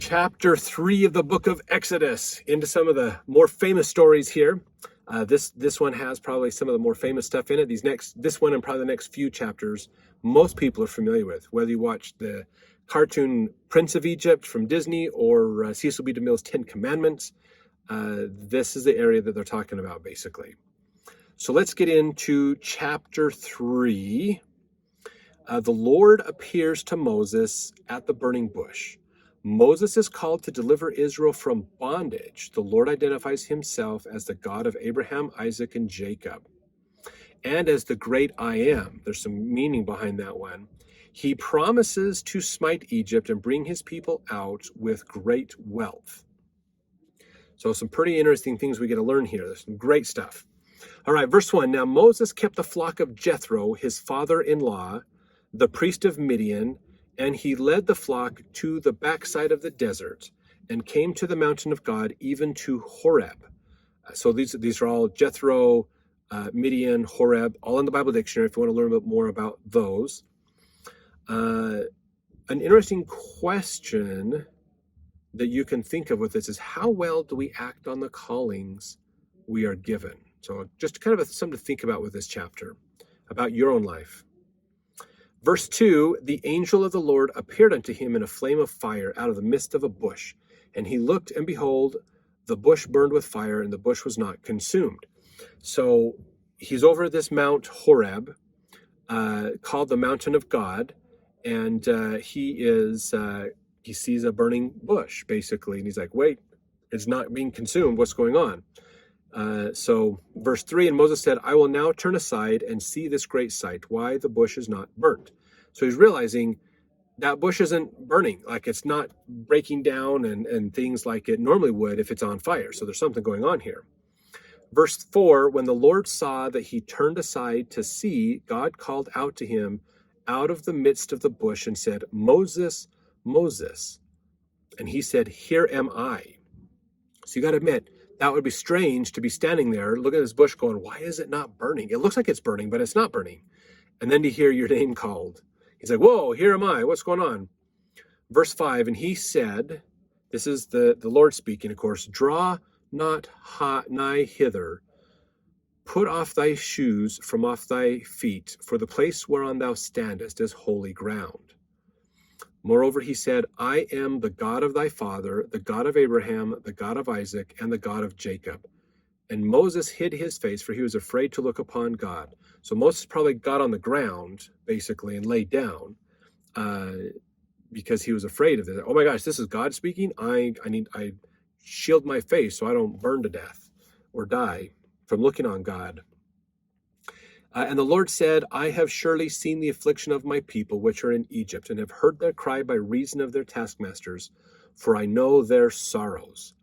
Chapter 3 of the book of Exodus, into some of the more famous stories here. This one has probably some of the more famous stuff in it. This one and probably the next few chapters, most people are familiar with, whether you watch the cartoon Prince of Egypt from Disney or Cecil B. DeMille's 10 Commandments. This is the area that they're talking about, basically. So let's get into chapter 3. The Lord appears to Moses at the burning bush. Moses is called to deliver Israel from bondage. The Lord identifies himself as the God of Abraham, Isaac, and Jacob, and as the great I am. There's some meaning behind that one. He promises to smite Egypt and bring his people out with great wealth. So some pretty interesting things we get to learn here. There's some great stuff. All right, verse 1. Now Moses kept the flock of Jethro, his father-in-law, the priest of Midian, and he led the flock to the backside of the desert and came to the mountain of God, even to Horeb. So these are all Jethro, Midian, Horeb, all in the Bible dictionary if you want to learn a bit more about those. An interesting question that you can think of with this is, how well do we act on the callings we are given? So just kind of something to think about with this chapter, about your own life. Verse 2, the angel of the Lord appeared unto him in a flame of fire out of the midst of a bush. And he looked, and behold, the bush burned with fire, and the bush was not consumed. So he's over this Mount Horeb, called the Mountain of God, and he sees a burning bush, basically. And he's like, wait, it's not being consumed. What's going on? So verse 3, and Moses said, I will now turn aside and see this great sight, why the bush is not burnt. So he's realizing that bush isn't burning, like it's not breaking down and things like it normally would if it's on fire. So there's something going on here. Verse 4, when the Lord saw that he turned aside to see, God called out to him out of the midst of the bush and said, Moses, Moses. And he said, here am I. So you got to admit, that would be strange to be standing there, looking at this bush going, why is it not burning? It looks like it's burning, but it's not burning. And then to hear your name called. He's like, whoa, here am I. What's going on? Verse 5, and he said, this is the Lord speaking, of course, draw not nigh hither. Put off thy shoes from off thy feet, for the place whereon thou standest is holy ground. Moreover, he said, I am the God of thy father, the God of Abraham, the God of Isaac, and the God of Jacob. And Moses hid his face, for he was afraid to look upon God. So Moses probably got on the ground, basically, and laid down because he was afraid of this. Oh my gosh, this is God speaking? I shield my face so I don't burn to death or die from looking on God. And the Lord said, I have surely seen the affliction of my people which are in Egypt, and have heard their cry by reason of their taskmasters, for I know their sorrows.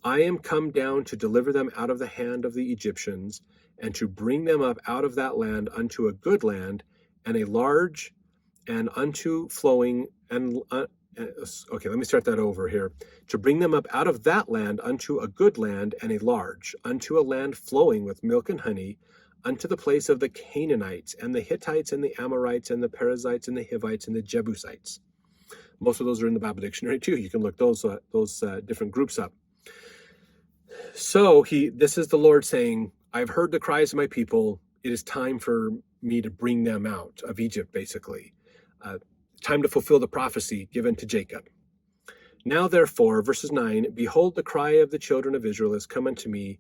I am come down to deliver them out of the hand of the Egyptians, and to bring them up out of that land unto a good land, and a large, and unto flowing, and okay, let me start that over here. To bring them up out of that land unto a good land, and a large, unto a land flowing with milk and honey, unto the place of the Canaanites, and the Hittites, and the Amorites, and the Perizzites, and the Hivites, and the Jebusites. Most of those are in the Bible dictionary too. You can look those different groups up. So this is the Lord saying, I've heard the cries of my people. It is time for me to bring them out of Egypt, basically. Time to fulfill the prophecy given to Jacob. Now therefore, verses 9, behold, the cry of the children of Israel is come unto me,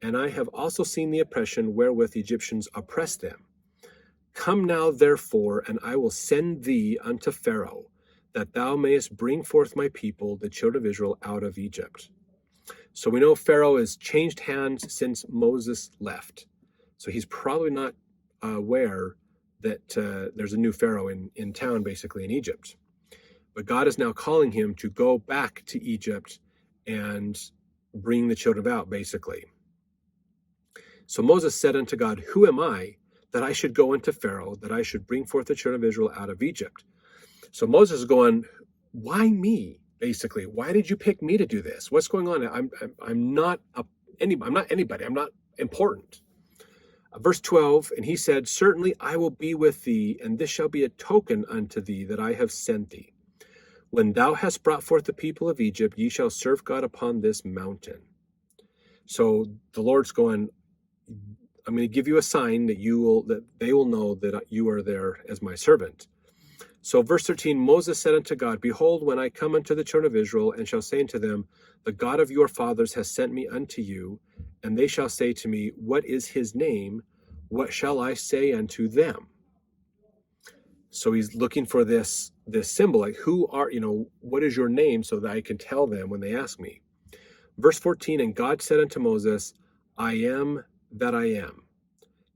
and I have also seen the oppression wherewith the Egyptians oppress them. Come now therefore, and I will send thee unto Pharaoh, that thou mayest bring forth my people, the children of Israel, out of Egypt. So we know Pharaoh has changed hands since Moses left. So he's probably not aware that there's a new Pharaoh in town, basically in Egypt. But God is now calling him to go back to Egypt and bring the children out, basically. So Moses said unto God, who am I that I should go unto Pharaoh, that I should bring forth the children of Israel out of Egypt? So Moses is going, why me? Basically, why did you pick me to do this? What's going on? I'm not anybody. I'm not important. Verse 12, and he said, certainly I will be with thee, and this shall be a token unto thee that I have sent thee. When thou hast brought forth the people of Egypt, ye shall serve God upon this mountain. So the Lord's going, I'm going to give you a sign that they will know that you are there as my servant. So verse 13, Moses said unto God, Behold, when I come unto the children of Israel, and shall say unto them, The God of your fathers has sent me unto you, and they shall say to me, What is his name? What shall I say unto them? So he's looking for this symbol, like what is your name, so that I can tell them when they ask me. Verse 14, and God said unto Moses, I am that I am.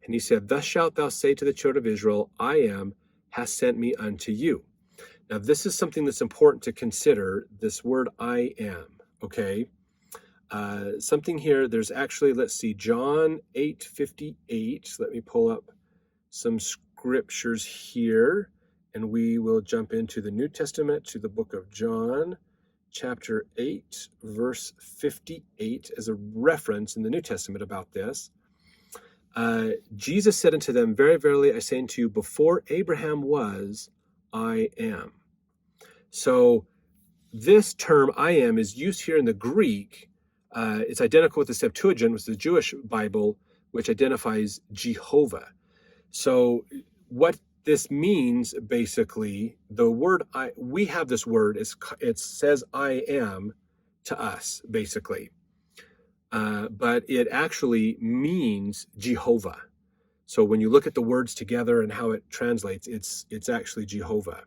And he said, Thus shalt thou say to the children of Israel, I am, has sent me unto you. Now, this is something that's important to consider, this word I am, okay? Something here, there's actually, let's see, John 8:58. Let me pull up some scriptures here, and we will jump into the New Testament, to the book of John, chapter 8, verse 58, as a reference in the New Testament about this. Jesus said unto them, Very verily I say unto you, before Abraham was, I am. So this term I am is used here in the Greek. It's identical with the Septuagint, which is the Jewish Bible, which identifies Jehovah. So what this means, basically, the word we have this word, it says I am to us, basically. But it actually means Jehovah. So when you look at the words together and how it translates, it's actually Jehovah.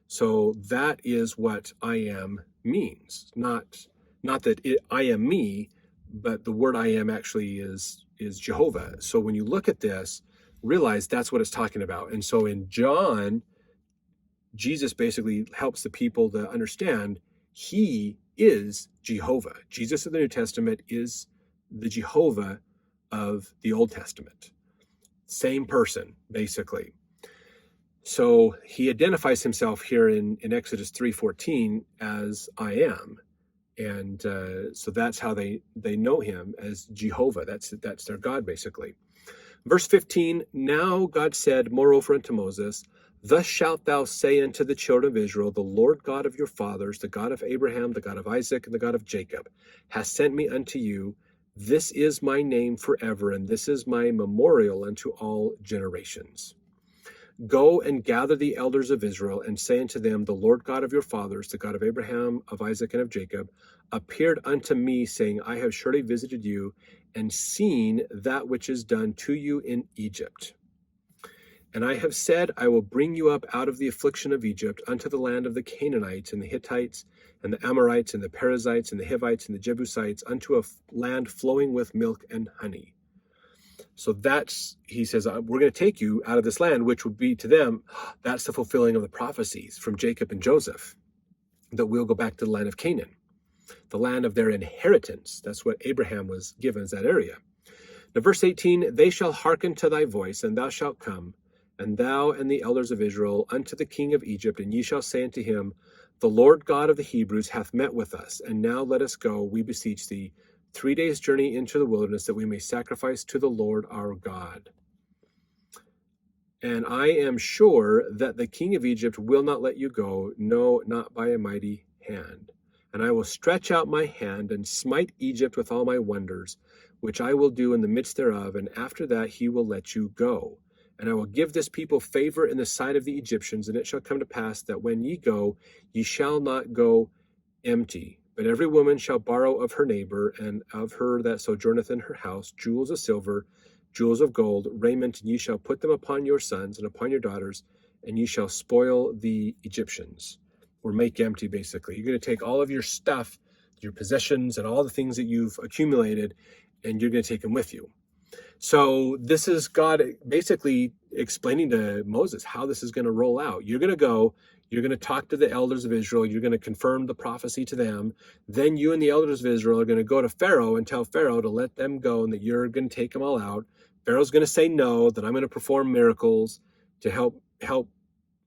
So that is what I am means. Not that I am me, but the word I am actually is Jehovah. So when you look at this, realize that's what it's talking about. And so in John, Jesus basically helps the people to understand he is Jehovah. Jesus of the New Testament is the Jehovah of the Old Testament. Same person, basically. So he identifies himself here in Exodus 3:14 as I am. And so that's how they know him, as Jehovah. That's their God, basically. Verse 15, Now God said, moreover unto Moses, Thus shalt thou say unto the children of Israel, The Lord God of your fathers, the God of Abraham, the God of Isaac, and the God of Jacob, has sent me unto you. This is my name forever, and this is my memorial unto all generations. Go and gather the elders of Israel, and say unto them, The Lord God of your fathers, the God of Abraham, of Isaac, and of Jacob, appeared unto me, saying, I have surely visited you, and seen that which is done to you in Egypt. And I have said, I will bring you up out of the affliction of Egypt unto the land of the Canaanites, and the Hittites, and the Amorites, and the Perizzites, and the Hivites, and the Jebusites, unto a land flowing with milk and honey. So he says, we're going to take you out of this land, which would be to them, that's the fulfilling of the prophecies from Jacob and Joseph, that we'll go back to the land of Canaan, the land of their inheritance. That's what Abraham was given, as that area. Now, verse 18, They shall hearken to thy voice, and thou shalt come, and thou and the elders of Israel, unto the king of Egypt, and ye shall say unto him, The Lord God of the Hebrews hath met with us, and now let us go, we beseech thee, 3 days' journey into the wilderness, that we may sacrifice to the Lord our God. And I am sure that the king of Egypt will not let you go, no, not by a mighty hand. And I will stretch out my hand and smite Egypt with all my wonders, which I will do in the midst thereof, and after that he will let you go. And I will give this people favor in the sight of the Egyptians, and it shall come to pass that when ye go, ye shall not go empty. But every woman shall borrow of her neighbor, and of her that sojourneth in her house, jewels of silver, jewels of gold, raiment, and ye shall put them upon your sons and upon your daughters, and ye shall spoil the Egyptians, or make empty, basically. You're going to take all of your stuff, your possessions, and all the things that you've accumulated, and you're going to take them with you. So this is God basically explaining to Moses how this is going to roll out. You're going to go, you're going to talk to the elders of Israel, you're going to confirm the prophecy to them. Then you and the elders of Israel are going to go to Pharaoh and tell Pharaoh to let them go and that you're going to take them all out. Pharaoh's going to say no, that I'm going to perform miracles to help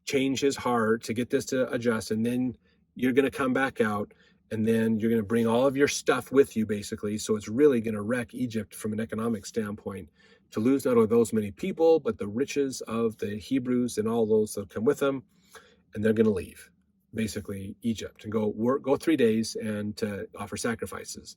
change his heart, to get this to adjust. And then you're going to come back out, and then you're going to bring all of your stuff with you, basically. So it's really going to wreck Egypt from an economic standpoint, to lose not only those many people, but the riches of the Hebrews and all those that come with them, and they're going to leave. basically Egypt, and go 3 days and to offer sacrifices.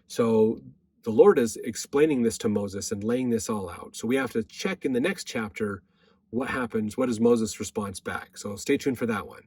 So the Lord is explaining this to Moses and laying this all out. So we have to check in the next chapter what happens, what is Moses' response back. So stay tuned for that one.